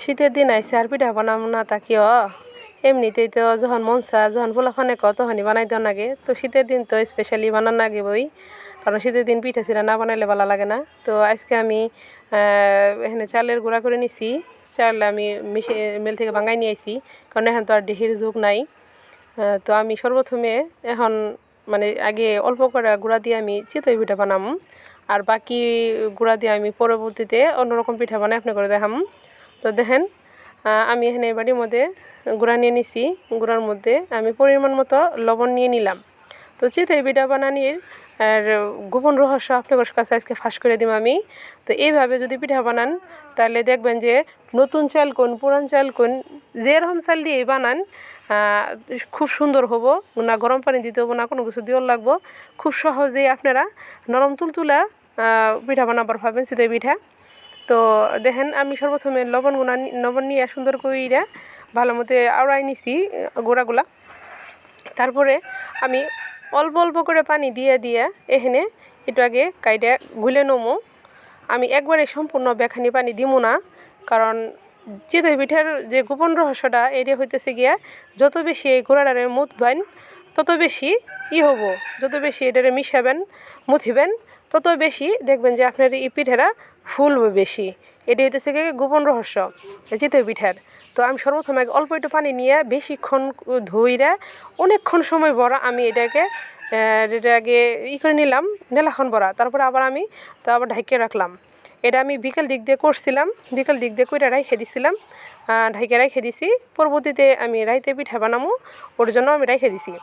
শীতের দিন আইসে আর পিঠা বানাবো না তা কি এমনিতেই তো যখন মন চা যখন পোলাপানে তখনই বানাই দেওয়া লাগে। তো শীতের দিন তো স্পেশালি বানান লাগে বই, কারণ শীতের দিন পিঠা চিরা না বানাইলে ভালো লাগে না। তো আজকে আমি এখানে চালের গুঁড়া করে নিছি। চাল আমি মিল থেকে ভাঙাই নিয়ে আইছি, কারণ এখন তো আর ঢেঁড়ির যুগ নাই। তো আমি সর্বপ্রথমে এখন মানে আগে অল্প করে গুঁড়া দিয়ে আমি চিতই পিঠা বানাম, আর বাকি গুঁড়া দিয়ে আমি পরবর্তীতে অন্যরকম পিঠা বানাই আপনি করে দেখাম। তো দেখেন আমি এখানে বাড়ির মধ্যে গুঁড়া নিয়ে নিছি। গুঁড়ার মধ্যে আমি পরিমাণ মতো লবণ নিয়ে নিলাম। তো চিতই পিঠা বানানির আর গোপন রহস্য আপনাদের কাছে আজকে ফাঁস করে দিব আমি। তো এইভাবে যদি পিঠা বানান তাহলে দেখবেন যে নতুন চাল কোন পুরান চাল কোন যেরকম চাল দিয়ে বানান খুব সুন্দর হবো না। গরম পানি দিতে হবো না, কোনো কিছু দেওয়ার লাগবো। খুব সহজেই আপনারা নরম তুলতুলা পিঠা বানাবার পাবেন চিতই পিঠা। তো দেখেন আমি সর্বপ্রথমে লবণ নিয়ে সুন্দর করে ভালো মতো আওড়াই নিছি গোড়াগুলা। তারপরে আমি অল্প অল্প করে পানি দিয়ে এখানে একটু আগে কাইডা গুলে নমো। আমি একবারে সম্পূর্ণ বেখানি পানি দিব না, কারণ চিতই পিঠার যে গোপন রহস্যটা এটা হইতেছে গিয়া যত বেশি এই গোড়াটারে মুথবেন তত বেশি হবো, যত বেশি এটারে মিশাবেন মুথিবেন তত বেশি দেখবেন যে আপনার এই পিঠাটা ফুলবে বেশি। এটি হইতেছে গিয়ে গোপন রহস্য চিতই পিঠার। তো আমি সর্বপ্রথমে অল্প একটু পানি নিয়ে বেশিক্ষণ ধুইরা অনেকক্ষণ সময় বড়া আমি এটাকে আগে করে নিলাম মেলাক্ষণ বড়া। তারপরে আবার আমি ঢাইকে রাখলাম। এটা আমি বিকেল দিক দিয়ে করছিলাম, বিকেল দিক দিয়ে কইরা রাইখে দিছিলাম, ঢাইকে রাইখে দিছি। পরবর্তীতে আমি রাইতে পিঠা বানামো, ওর জন্য আমি রাইখে দিছি।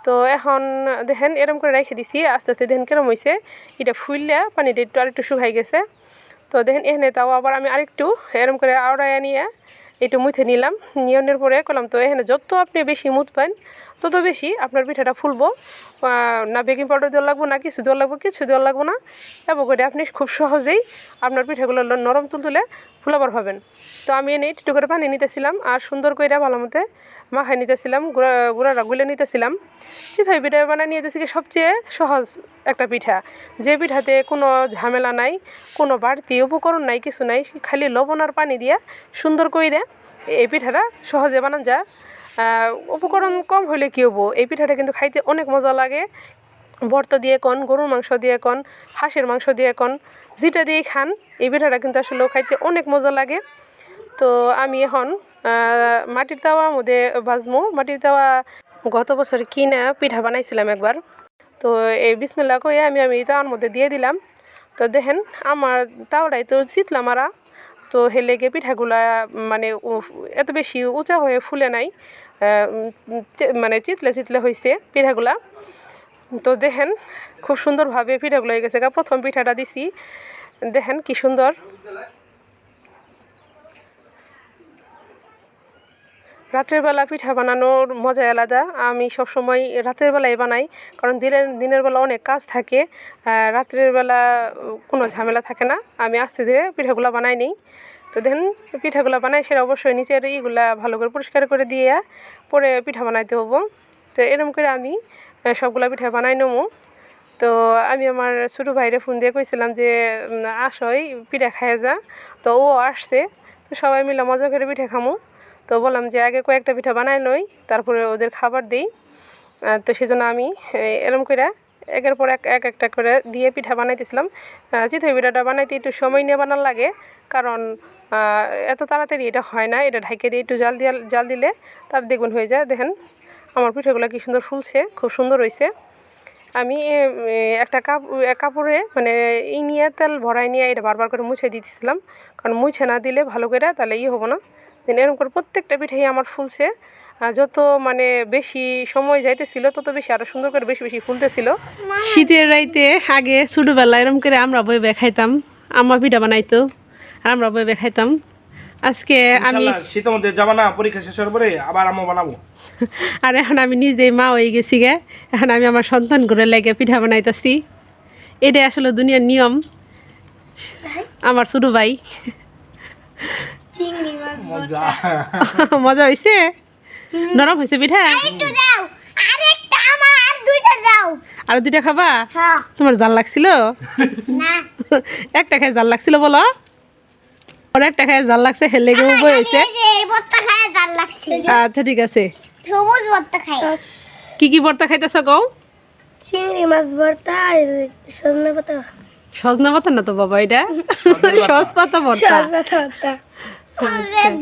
তো এখন দেখেন এরম করে রেখে দিছি। আস্তে আস্তে দেখেন কেরম হয়েছে, এটা ফুললে পানিটা আরেকটু শুকাই গেছে। তো দেখেন এখানে তাও আবার আমি আরেকটু এরম করে আওড়াইয়া নিয়ে একটু মুথে নিলাম। নিয়নের পরে করলাম তো এখানে যত আপনি বেশি মুথবেন তত বেশি আপনার পিঠাটা ফুলবো। না বেকিং পাউডার দেওয়া লাগবো, না কিছু দেওয়া লাগবো, কিছু দেওয়া লাগবো না। এবং করে আপনি খুব সহজেই আপনার পিঠাগুলো নরম তুলতুলে ফুলাবার হবেন। তো আমি এনে একটু করে পানি নিতেছিলাম আর সুন্দর করে ভালো মতো মাখাই নিতেছিলাম, গুঁড়াটা গুলে নিতেছিলাম। চিতই পিঠা বানাই নিয়ে যেতেছি সবচেয়ে সহজ একটা পিঠা, যে পিঠাতে কোনো ঝামেলা নাই, কোনো বাড়তি উপকরণ নাই, কিছু নাই, খালি লবণ আর পানি দিয়ে সুন্দর করে এই পিঠাটা সহজে বানান যায়। উপকরণ কম হলে কী হবো, এই পিঠাটা কিন্তু খাইতে অনেক মজা লাগে। ভর্তা দিয়ে কোন, গরুর মাংস দিয়ে কোন, হাঁসের মাংস দিয়ে কোন, যেটা দিয়েই খান এই পিঠাটা কিন্তু আসলে খাইতে অনেক মজা লাগে। তো আমি এখন মাটির তাওয়ার মধ্যে ভাজমু। মাটির তাওয়া গত বছর কিনা পিঠা বানাইছিলাম একবার। তো এই বিসমিল্লাহ কয়ে আমি তাওয়ার মধ্যে দিয়ে দিলাম। তো দেখেন আমার তাওয়াটাই তো চিতলা মারা, তো হেলেগে পিঠাগুলা মানে এত বেশি উঁচা হয়ে ফুলে নাই, মানে চিতলে চিতলে হয়েছে পিঠাগুলা। তো দেখেন খুব সুন্দরভাবে পিঠাগুলো হয়ে গেছে। প্রথম পিঠাটা দিছি, দেখেন কি সুন্দর। রাতের বেলা পিঠা বানানোর মজাই আলাদা। আমি সবসময় রাতের বেলায় বানাই, কারণ দিনের বেলা অনেক কাজ থাকে, রাত্রের বেলা কোনো ঝামেলা থাকে না। আমি আস্তে ধীরে পিঠাগুলো বানাই নিই। তো দেখেন পিঠাগুলো বানাই সেটা অবশ্যই নিচের ইগুলা ভালো করে পরিষ্কার করে দিয়ে পরে পিঠা বানাইতে হবো। তো এরকম করে আমি সবগুলা পিঠা বানাই নেবো। তো আমি আমার ছোটো ভাইরে ফোন দিয়ে কইছিলাম যে আসই পিঠা খাইয়ে যা। তো ও আসছে, তো সবাই মিলে মজা করে পিঠা খামো। তো বললাম যে আগে কয়েকটা পিঠা বানাই লই, তারপরে ওদের খাবার দিই। তো সেজন্য আমি এরম করে একের পর এক একটা করে দিয়ে পিঠা বানাইতেছিলাম। চিতই পিঠাটা বানাইতে একটু সময় নিয়ে বানার লাগে, কারণ এত তাড়াতাড়ি এটা হয় না। এটা ঢাইকে দিয়ে একটু জাল দিলে তার দেখবেন হয়ে যায়। দেখেন আমার পিঠাগুলো কি সুন্দর ফুলছে, খুব সুন্দর হয়েছে। আমি একটা কাপড়ে মানে নিয়ে তেল ভরাই নিয়ে এটা বারবার করে মুছে দিতেছিলাম, কারণ মুছে না দিলে ভালো করে তাহলে হবো না। দেন এরকম করে প্রত্যেকটা পিঠাই আমার ফুলছে। যত মানে বেশি সময় যাইতেছিল তত বেশি আরও সুন্দর করে বেশি বেশি ফুলতেছিল। শীতের রাইতে আগে ছোটোবেলা এরকম করে আমরা বই খাইতাম, আমার পিঠা বানাইতো আর আমরা বই খাইতাম। আজকে আমি শীতের মধ্যে যাবা না, পরীক্ষা শেষ হওয়ার পরে আবার আমি বানাবো। আর এখন আমি নিজেই মা হয়ে গেছি গে, এখন আমি আমার সন্তান করে লেগে পিঠা বানাইতেছি। এটাই আসলে দুনিয়ার নিয়ম। আমার ছোটো ভাই মজা হয়েছে, নরম হয়েছে পিঠা। আর দুইটা খাবা? তোমার জাল লাগছিল? একটা খাই জাল লাগছিল বলো। ওর একটা খায় জাল লাগছে হেলে গিয়ে উপরে হয়েছে। এই যে এই ভর্তা খায় জাল লাগছে। আচ্ছা ঠিক আছে, সবুজ ভর্তা খায়। কি কি ভর্তা খাইতেছ কও? চিংড়ি মাছ ভর্তা আর সজনে পাতা। সজনা পাতা না তো বাবা, এটা সস পাতা ভর্তা। ভর্তা।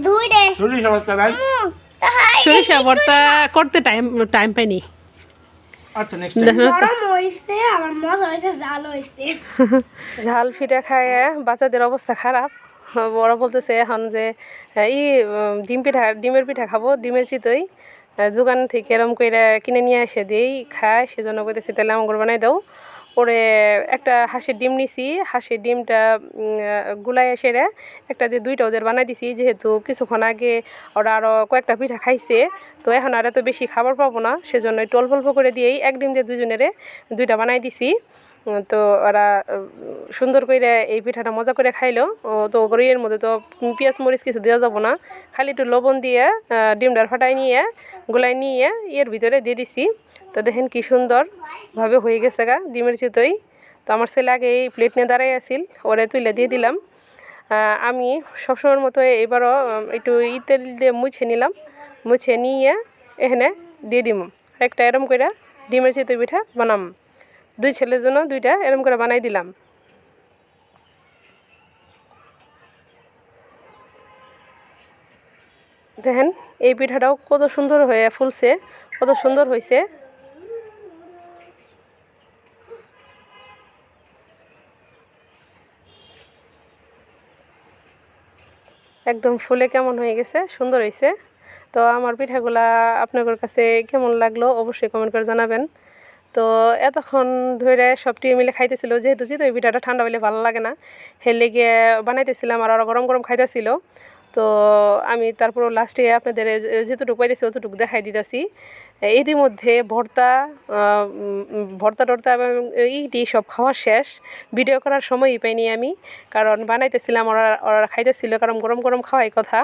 দুই রে। সরিষা ভর্তা ভাই। সরিষা ভর্তা করতে টাইম পাইনি। আচ্ছা নেক্সট টাইম। গরম হইছে আবার মজা হইছে জাল হইছে। ঝাল পিঠা খায় বাচ্চাদের অবস্থা খারাপ। ওরা বলতেছে এখন যে ডিমের পিঠা খাবো, ডিমের চিতই দোকান থেকে এরম করে কিনে নিয়ে এসে দিই খায়, সেজন্য কইতেছি তাহলে আমার বানাই দাও। ওরে একটা হাঁসের ডিম নিছি, হাঁসের ডিমটা গুলাই এসে একটা দিয়ে দুইটা ওদের বানাই দিছি, যেহেতু কিছুক্ষণ আগে ওরা আরও কয়েকটা পিঠা খাইছে, তো এখন আর এত বেশি খাবার পাবো না, সেজন্য একটু অল্প অল্প করে দিয়েই এক ডিম দিয়ে দুজনেরে দুইটা বানাই দিছি। তো ওরা সুন্দর করে এই পিঠাটা মজা করে খাইলো। তো এর মধ্যে তো পেঁয়াজ মরিচ কিছু দেওয়া যাবো না, খালি একটু লবণ দিয়ে ডিমটার ফাটাই নিয়ে গুলাই নিয়ে এর ভিতরে দিয়ে দিছি। তো দেখেন কি সুন্দরভাবে হয়ে গেছে গা ডিমের চিতই। তো আমার ছেলে আগে এই প্লেট নিয়ে দাঁড়াই আসিল, ওরে তুলে দিয়ে দিলাম। আমি সবসময়ের মতো এবারও একটু তেল দিয়ে মুছে নিলাম, মুছে নিয়ে এখানে দিয়ে দিম একটা এরম করে ডিমের চিতই পিঠা বানাম। দুই ছেলের জন্য দুইটা এরম করে বানাই দিলাম। দেখেন এই পিঠাটাও কত সুন্দর হয়ে ফুলছে, কত সুন্দর হয়েছে। একদম ফুলে কেমন হয়ে গেছে, সুন্দর হয়েছে। তো আমার পিঠাগুলা আপনাদের কাছে কেমন লাগলো অবশ্যই কমেন্ট করে জানাবেন। তো এতক্ষণ ধরে সবটি মিলে খাইতেছিল, যেহেতু চিতই পিঠাটা ঠান্ডা হলে ভালো লাগে না, হেলে গিয়ে বানাইতেছিলাম আর ওরা গরম গরম খাইতেছিল। তো আমি তারপর লাস্টে আপনাদের যেতটুকু পাইতেছি অতটুকু দেখাই দিতেছি। ইতিমধ্যে ভর্তা টর্তা এবং ইটি সব খাওয়া শেষ, ভিডিও করার সময়ই পাইনি আমি, কারণ বানাইতেছিলাম ওরা খাইতেছিল, কারণ গরম গরম খাওয়াই কথা,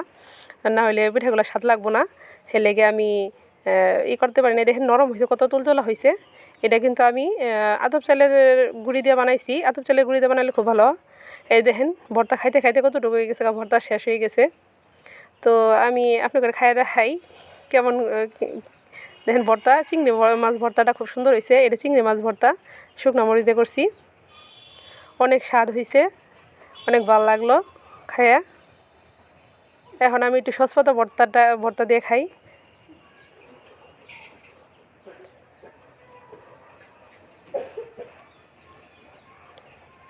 না হলে পিঠাগুলো স্বাদ লাগবো না। হেলে গিয়ে আমি করতে পারি না। দেখেন নরম হয়েছে, কত তুলতুলা হয়েছে। এটা কিন্তু আমি আতপ চালের গুঁড়ি দিয়ে বানাইছি, আতপ চালের গুঁড়ি দিয়ে বানালে খুব ভালো। এই দেখেন ভর্তা খাইতে খাইতে কতটুকু হয়ে গেছে, ভর্তা শেষ হয়ে গেছে। তো আমি আপনাদের খাইয়ে দেখাই কেমন। দেখেন ভর্তা, চিংড়ি মাছ ভর্তাটা খুব সুন্দর হয়েছে। এটা চিংড়ি মাছ ভর্তা শুকনো মরিচ দিয়ে করছি, অনেক স্বাদ হয়েছে, অনেক ভালো লাগলো খাইয়া। এখন আমি একটু সসপাতা ভর্তা দিয়ে খাই।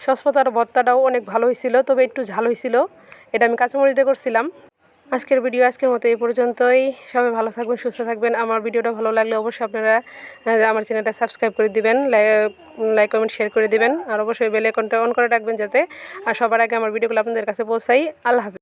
সসপাতার ভর্তাটাও অনেক ভালো হয়েছিল, তবে একটু ঝাল হয়েছিল। এটা আমি কাঁচামরিচ দিয়ে করছিলাম। আজকের মতো এই পর্যন্তই। সবাই ভালো থাকবেন, সুস্থ থাকবেন। আমার ভিডিওটা ভালো লাগলে অবশ্যই আপনারা আমার চ্যানেলটা সাবস্ক্রাইব করে দিবেন, লাইক কমেন্ট শেয়ার করে দিবেন, আর অবশ্যই বেল আইকনটা অন করে রাখবেন যাতে আর সবার আগে আমার ভিডিওগুলো আপনাদের কাছে পৌঁছাই। আল্লাহ হাফেজ।